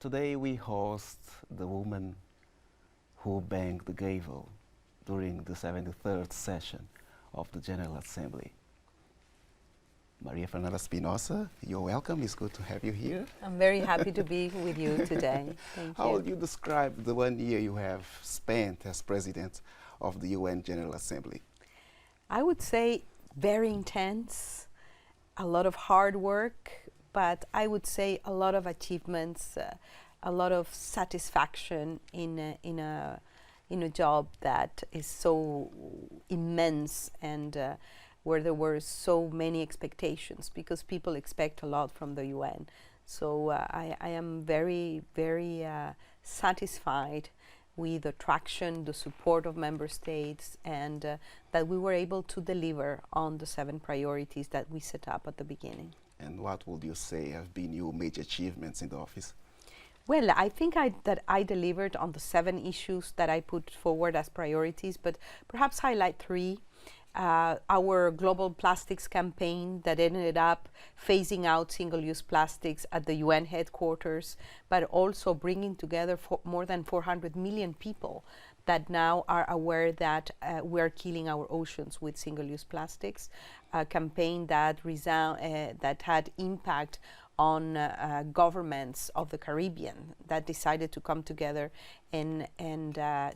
Today we host the woman who banged the gavel during the 73rd session of the General Assembly. María Fernanda Espinosa, you're welcome. It's good to have you here. I'm very happy to be with you today. Thank How you. would you describe the 1 year you have spent as President of the UN General Assembly? I would say very intense, a lot of hard work, but I would say a lot of achievements, a lot of satisfaction in a job that is so immense and where there were so many expectations, because people expect a lot from the UN. So I am very, very satisfied with the traction, the support of member states, and that we were able to deliver on the 7 priorities that we set up at the beginning. And what would you say have been your major achievements in the office? Well, I think that I delivered on the 7 issues that I put forward as priorities, but perhaps highlight 3. Our global plastics campaign that ended up phasing out single-use plastics at the UN headquarters, but also bringing together more than 400 million people that now are aware that we're killing our oceans with single-use plastics. A campaign that that had impact on governments of the Caribbean that decided to come together and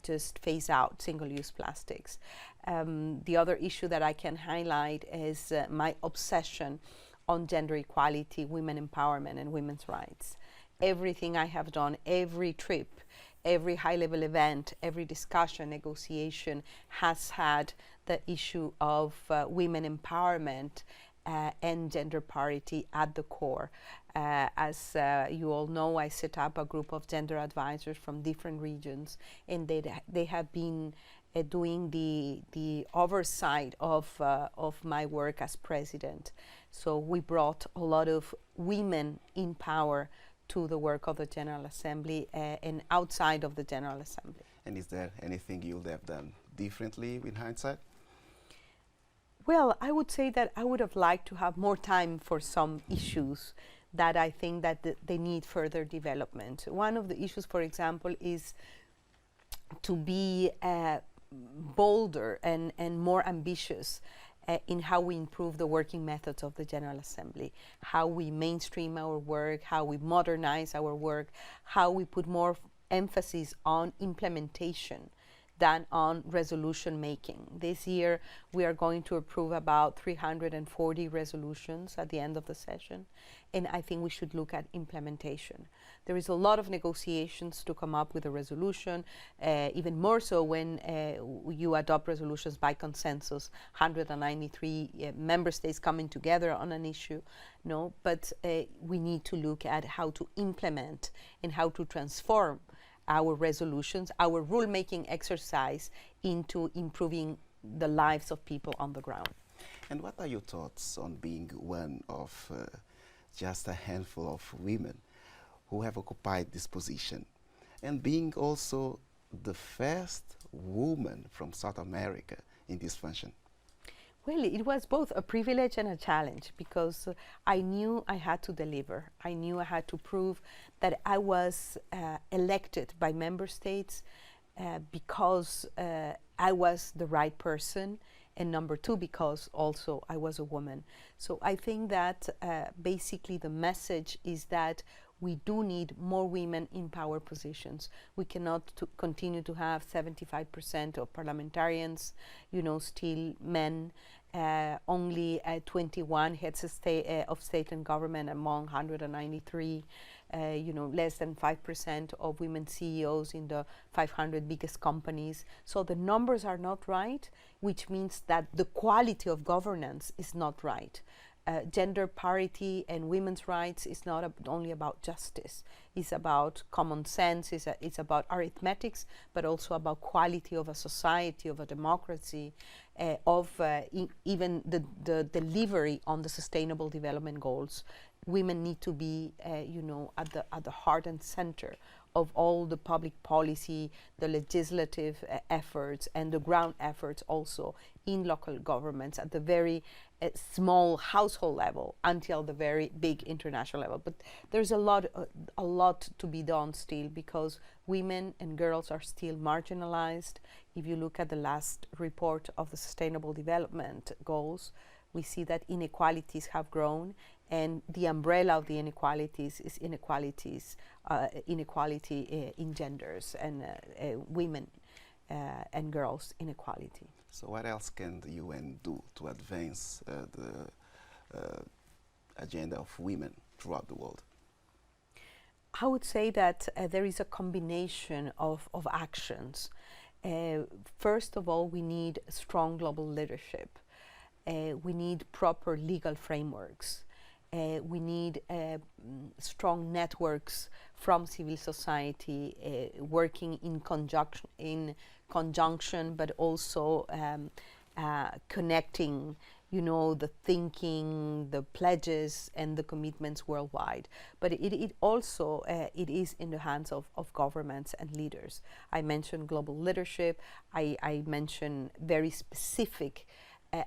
just phase out single-use plastics. The other issue that I can highlight is my obsession on gender equality, women empowerment, and women's rights. Everything I have done, every trip, every high-level event, every discussion, negotiation has had the issue of women empowerment and gender parity at the core. As you all know, I set up a group of gender advisors from different regions, and they have been doing the oversight of my work as president. So we brought a lot of women in power to the work of the General Assembly and outside of the General Assembly. And is there anything you would have done differently in hindsight? Well, I would say that I would have liked to have more time for some issues that I think that they need further development. One of the issues, for example, is to be bolder and more ambitious in how we improve the working methods of the General Assembly, how we mainstream our work, how we modernize our work, how we put more emphasis on implementation than on resolution making. This year we are going to approve about 340 resolutions at the end of the session, and I think we should look at implementation. There is a lot of negotiations to come up with a resolution, even more so when you adopt resolutions by consensus, 193 member states coming together on an issue. No, but we need to look at how to implement and how to transform our resolutions, our rule-making exercise into improving the lives of people on the ground. And what are your thoughts on being one of just a handful of women who have occupied this position, and being also the first woman from South America in this function? Well, it was both a privilege and a challenge, because I knew I had to deliver. I knew I had to prove that I was elected by member states because I was the right person, and number 2, because also I was a woman. So I think that basically the message is that we do need more women in power positions. We cannot continue to have 75% of parliamentarians, still men. Only 21 heads of state and government among 193. Less than 5% of women CEOs in the 500 biggest companies. So the numbers are not right, which means that the quality of governance is not right. Gender parity and women's rights is not only about justice. It's about common sense, it's about arithmetics, but also about quality of a society, of a democracy, even the delivery on the sustainable development goals. Women need to be, at the heart and center of all the public policy, the legislative efforts, and the ground efforts also in local governments at the very small household level until the very big international level. But there's a lot to be done still, because women and girls are still marginalized. If you look at the last report of the Sustainable Development Goals, we see that inequalities have grown, and the umbrella of the inequalities is inequality in genders and women and girls inequality. So what else can the UN do to advance the agenda of women throughout the world? I would say that there is a combination of actions. First of all, we need strong global leadership. We need proper legal frameworks. We need strong networks from civil society working in conjunction, but also connecting, the thinking, the pledges, and the commitments worldwide. But it also is in the hands of governments and leaders. I mentioned global leadership. I mentioned very specific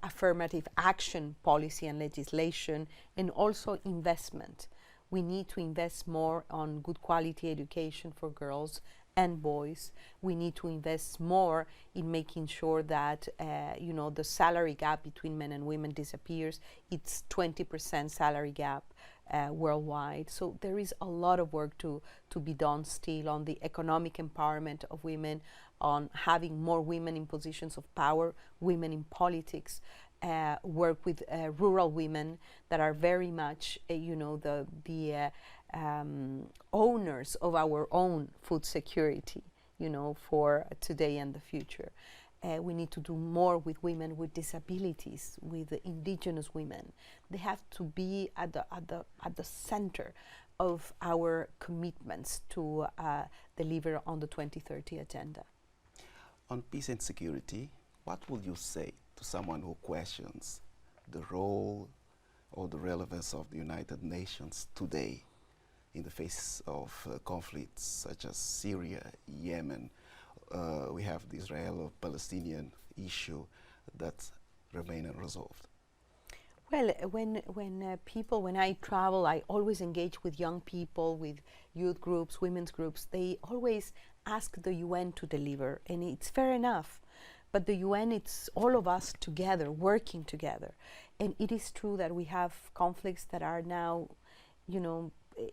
affirmative action policy and legislation, and also investment. We need to invest more on good quality education for girls and boys. We need to invest more in making sure that the salary gap between men and women disappears. It's 20% salary gap worldwide. So there is a lot of work to be done still on the economic empowerment of women, on having more women in positions of power, women in politics, work with rural women that are very much, the owners of our own food security, for today and the future. We need to do more with women with disabilities, with indigenous women. They have to be at the center of our commitments to deliver on the 2030 agenda. On peace and security, what would you say to someone who questions the role or the relevance of the United Nations today in the face of conflicts such as Syria, Yemen? We have the Israeli-Palestinian issue that remain unresolved. Well, when I travel, I always engage with young people, with youth groups, women's groups. They always ask the UN to deliver, and it's fair enough. But the UN, it's all of us together, working together. And it is true that we have conflicts that are now,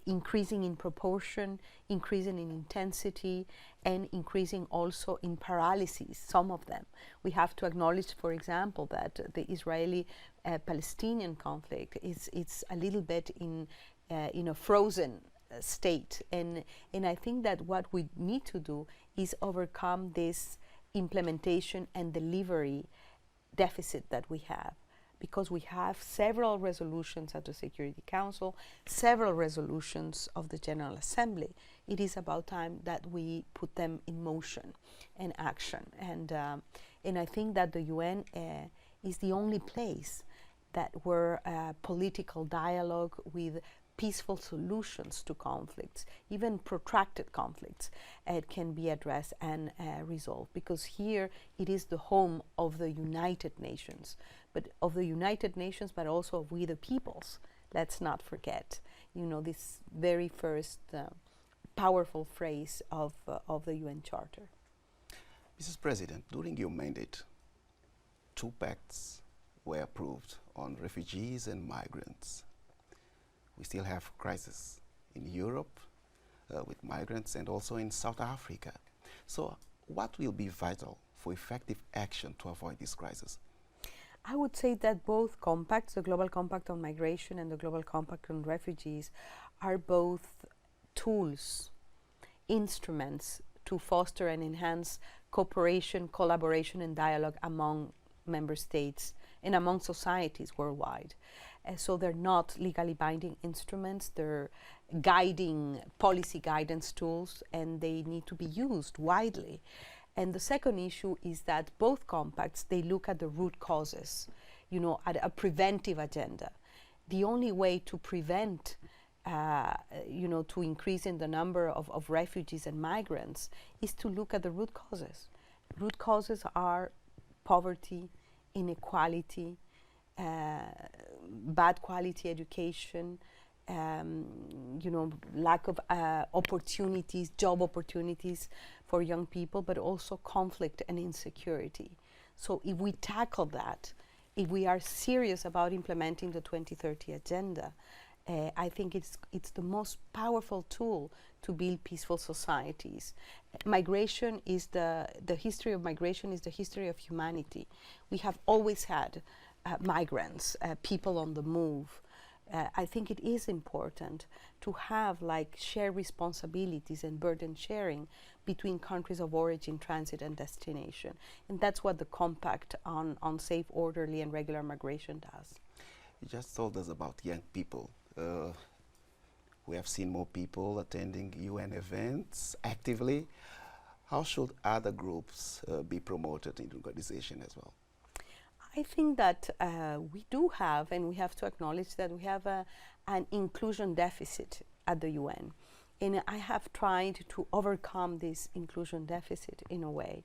increasing in proportion, increasing in intensity, and increasing also in paralysis, some of them. We have to acknowledge, for example, that the Israeli-Palestinian conflict it's a little bit in a frozen state. And I think that what we need to do is overcome this implementation and delivery deficit that we have, because we have several resolutions at the Security Council, several resolutions of the General Assembly. It is about time that we put them in motion and action. And I think that the UN is the only place where political dialogue with peaceful solutions to conflicts, even protracted conflicts, can be addressed and resolved, because here it is the home of the United Nations, but also of we the peoples. Let's not forget, this very first powerful phrase of the UN Charter. Mrs. President, during your mandate, 2 pacts were approved on refugees and migrants. We still have crisis in Europe with migrants, and also in South Africa. So what will be vital for effective action to avoid this crisis? I would say that both compacts, the Global Compact on Migration and the Global Compact on Refugees, are both tools, instruments to foster and enhance cooperation, collaboration, and dialogue among member states and among societies worldwide. So they're not legally binding instruments, they're guiding policy guidance tools, and they need to be used widely. And the second issue is that both compacts, they look at the root causes, at a preventive agenda. The only way to prevent, to increase in the number of refugees and migrants is to look at the root causes. Root causes are poverty, inequality, bad quality education, lack of opportunities, job opportunities for young people, but also conflict and insecurity. So if we tackle that, if we are serious about implementing the 2030 agenda, I think it's the most powerful tool to build peaceful societies. Migration is the history of migration is the history of humanity. We have always had migrants, people on the move. I think it is important to have shared responsibilities and burden sharing between countries of origin, transit, and destination. And that's what the Compact on safe, orderly, and regular migration does. You just told us about young people. We have seen more people attending UN events actively. How should other groups be promoted in the organization as well? I think that we do have, and we have to acknowledge that we have an inclusion deficit at the UN. And I have tried to overcome this inclusion deficit in a way.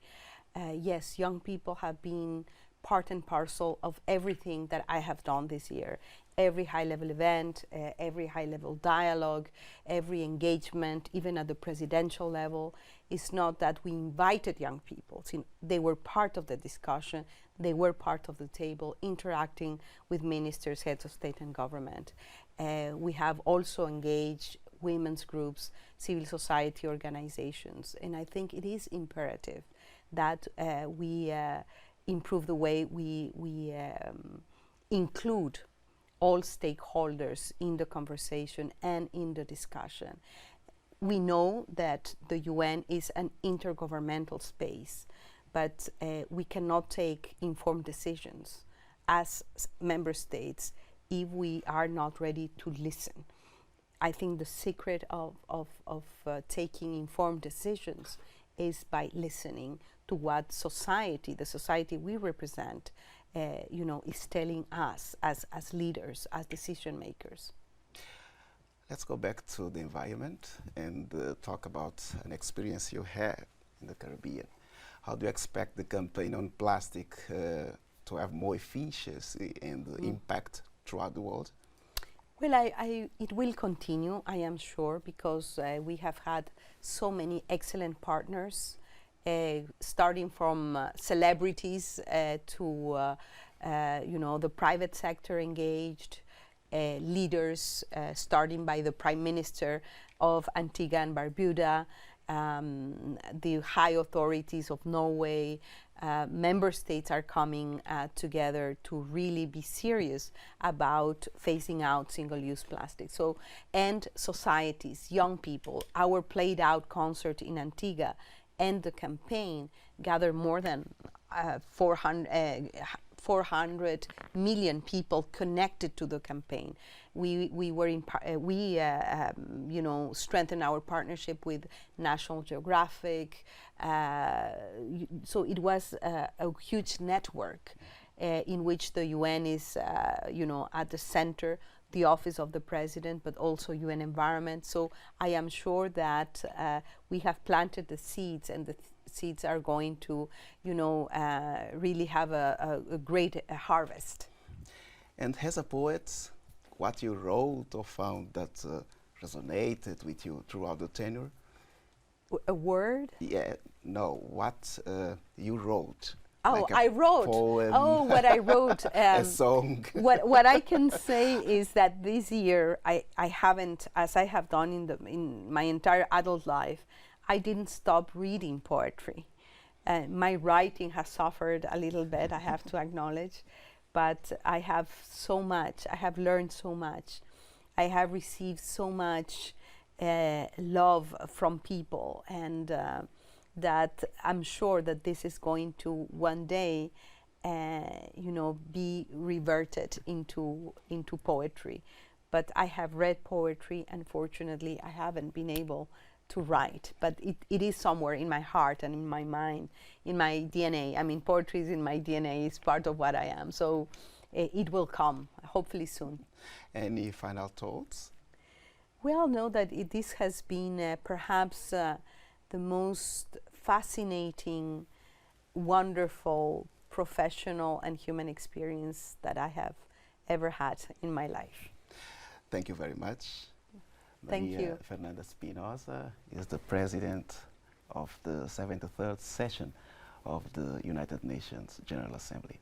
Yes, young people have been part and parcel of everything that I have done this year. Every high-level event, every high-level dialogue, every engagement, even at the presidential level. It's not that we invited young people. They were part of the discussion. They were part of the table, interacting with ministers, heads of state and government. We have also engaged women's groups, civil society organizations. And I think it is imperative that we improve the way we include all stakeholders in the conversation and in the discussion. We know that the UN is an intergovernmental space, but we cannot take informed decisions as member states if we are not ready to listen. I think the secret of taking informed decisions is by listening to what society, the society we represent, is telling us as leaders, as decision makers. Let's go back to the environment and talk about an experience you had in the Caribbean. How do you expect the campaign on plastic to have more efficiency and impact throughout the world? Well, it will continue, I am sure, because we have had so many excellent partners, starting from celebrities to the private sector engaged, leaders, starting by the Prime Minister of Antigua and Barbuda, the high authorities of Norway. Member states are coming together to really be serious about phasing out single-use plastic. So, and societies, young people, our played out concert in Antigua and the campaign gathered more than 400 million people connected to the campaign. We strengthened our partnership with National Geographic. So it was a huge network in which the UN is, at the center, the Office of the President, but also UN Environment. So I am sure that we have planted the seeds, and the seeds are going to, really have a great harvest. And as a poet, what you wrote or found that resonated with you throughout the tenure? A word? Yeah, no, what you wrote. Oh, like I wrote. Poem, oh, what I wrote. a song. What I can say is that this year I haven't, as I have done in my entire adult life, I didn't stop reading poetry. My writing has suffered a little bit, I have to acknowledge, but I have so much. I have learned so much. I have received so much love from people, and that I'm sure that this is going to one day, be reverted into poetry. But I have read poetry. Unfortunately, I haven't been able to write, but it is somewhere in my heart and in my mind, in my DNA. I mean, poetry is in my DNA, it's part of what I am. So it will come, hopefully soon. Any final thoughts? We all know that this has been perhaps the most fascinating, wonderful professional and human experience that I have ever had in my life. Thank you very much. Thank María you. Fernanda Espinosa is the president of the 73rd session of the United Nations General Assembly.